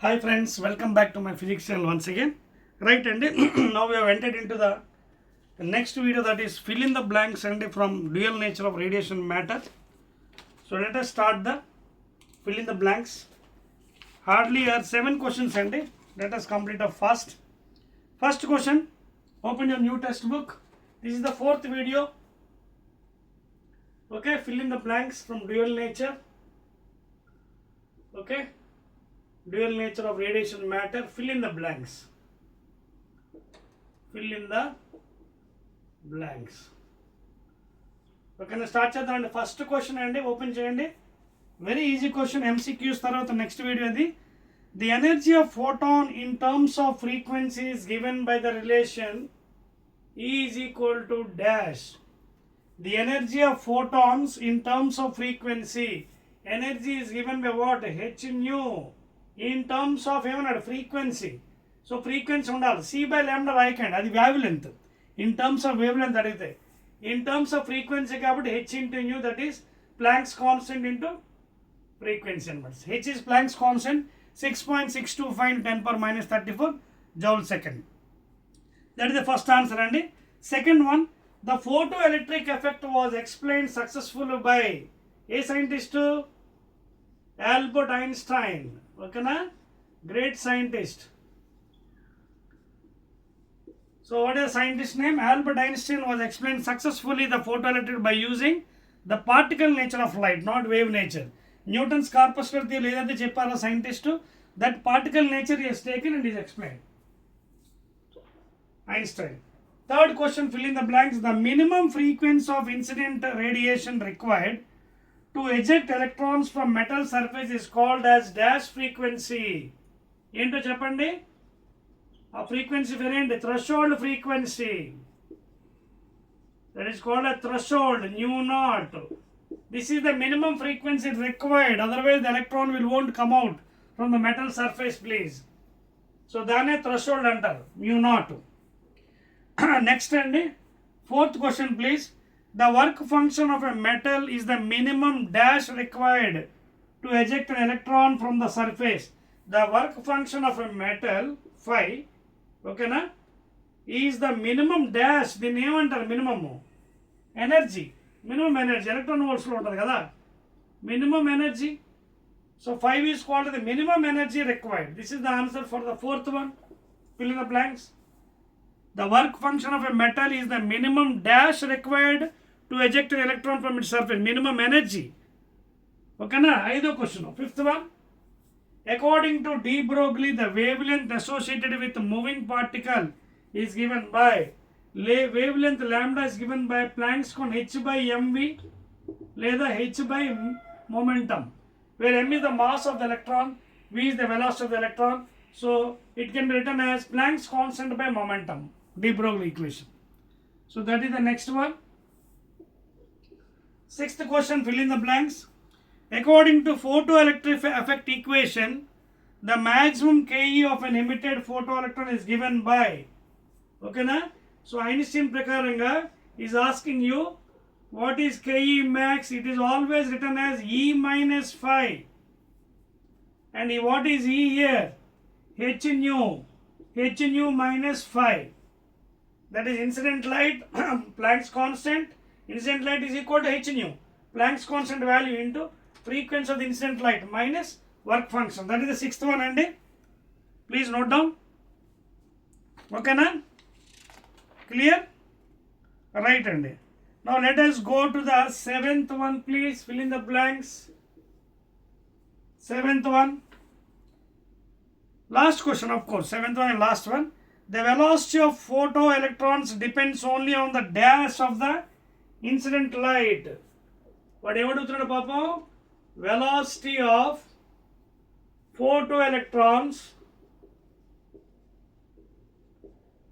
Hi friends, welcome back to my physics channel once again. Right, and now we have entered into the next video, that is fill in the blanks and from dual nature of radiation matter. So let us start the fill in the blanks. Hardly are 7 questions and let us complete the first question. Open your new textbook. This is the 4th video. Okay, fill in the blanks from dual nature. Okay, dual nature of radiation matter, fill in the blanks. Fill in the blanks. Okay, now start చేద్దాం. First question అండి, open చేయండి. Very easy question, MCQs తర్వాత next video అది. The energy of photon in terms of frequency is given by the relation E is equal to dash. The energy of photons in terms of frequency, energy is given by what? H nu. In terms of ఏమన్నాడు? Frequency. So frequency ఉండాలి, c by lambda రాయకండి, అది wavelength. In terms of wavelength అడిగితే in terms of frequency కాబట్టి h into nu, that is Planck's constant into frequency అనమాట. H is Planck's constant 6.625 10⁻34 joule second. That is the first answer అండి. Second one, the photo electric effect was explain successful by a scientist? Albert Einstein. ఓకేనా, great scientist. So what is the scientist name? Albert Einstein was explained successfully the photoelectric by using the particle nature of light, not wave nature. Newton's corpuscular theory ఏదైతే చెప్పారో scientist, that particle nature he has taken and is explained. Einstein. Third question, fill in the blanks. The minimum frequency of incident radiation required to eject electrons from metal surface is called as dash frequency. ఏంటో చెప్పండి. ఆ frequency వేరేంటి? Threshold frequency. That is called a threshold, nu naught. This is the minimum frequency required, otherwise the electron won't come out from the metal surface, please. So దాన్నే threshold అంటారు, mu naught. Next అండి, fourth question please. The work function of a metal is the minimum dash required to eject an electron from the surface. The work function of a metal, phi, ఓకేనా, is the minimum dash. దీన్ని ఏమంటారు? Minimum energy. Minimum energy electron వోల్ట్స్లో ఉంటుంది కదా, minimum energy. So 5 is called the minimum energy required. This is the answer for the fourth one. Fill in the blanks. The work function of a metal is the minimum dash required to eject electron from its surface. Minimum energy. ఓకేనా. ఐదో question, fifth one. According to de Broglie, the wavelength associated with moving particle is given by wavelength lambda is given by Planck's constant h by mv లేదా h by momentum, where m is the mass of the electron, v is the velocity of the electron. So it can be written as Planck's constant by momentum, de Broglie equation. So that is the next one. Sixth question, fill in the blanks. According to photoelectric effect equation, the maximum Ke of an emitted photoelectron is given by, okay na? So Einstein prakaranga is asking you what is Ke max. It is always written as E minus phi. And what is E here? H nu. H nu minus phi. That is incident light, Planck's constant. Incident light is equal to H nu. Planck's constant value into frequency of the incident light minus work function. That is the sixth one andi. Please note down. Okay na? Clear? Right andi. Now let us go to the seventh one, please. Fill in the blanks. Seventh one. Last question, of course. Seventh one and last one. The velocity of photoelectrons depends only on the dash of the incident light. What ఏమడుగుతున్నాడు పాపం? Velocity of photoelectrons,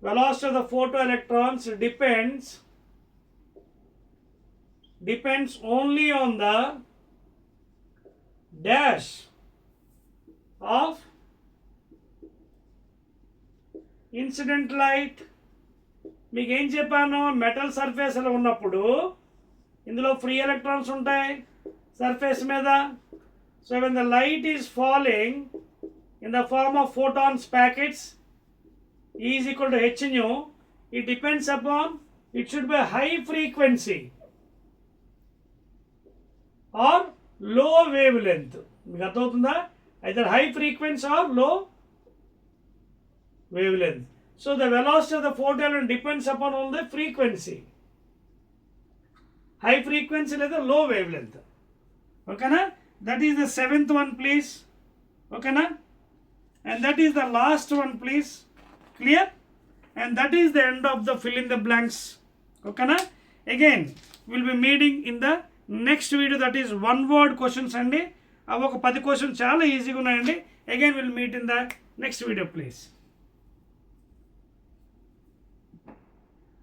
velocity of the photoelectrons depends only on the dash of incident light. మీకు ఏం చెప్పాను? Metal సర్ఫేస్లో ఉన్నప్పుడు ఇందులో free electrons ఉంటాయి surface మీద. So when the light is falling in the form of photons packets, E is equal to h nu. It depends upon, it should be a high frequency or low wavelength. మీకు అర్థమవుతుందా? Either high frequency or low wavelength. So the velocity of the photon depends upon only the frequency. High frequency లేదా low wavelength. ఓకేనా? That is the 7th one, please. ఓకేనా? And that is the last one, please. Clear? And that is the end of the fill in the blanks. ఓకేనా? Again, we'll be meeting in the next video, that is one word questions అండి. అవి ఒక 10 questions చాలా ఈజీగా ఉన్నాయండి. Again, we'll meet in the next video, please.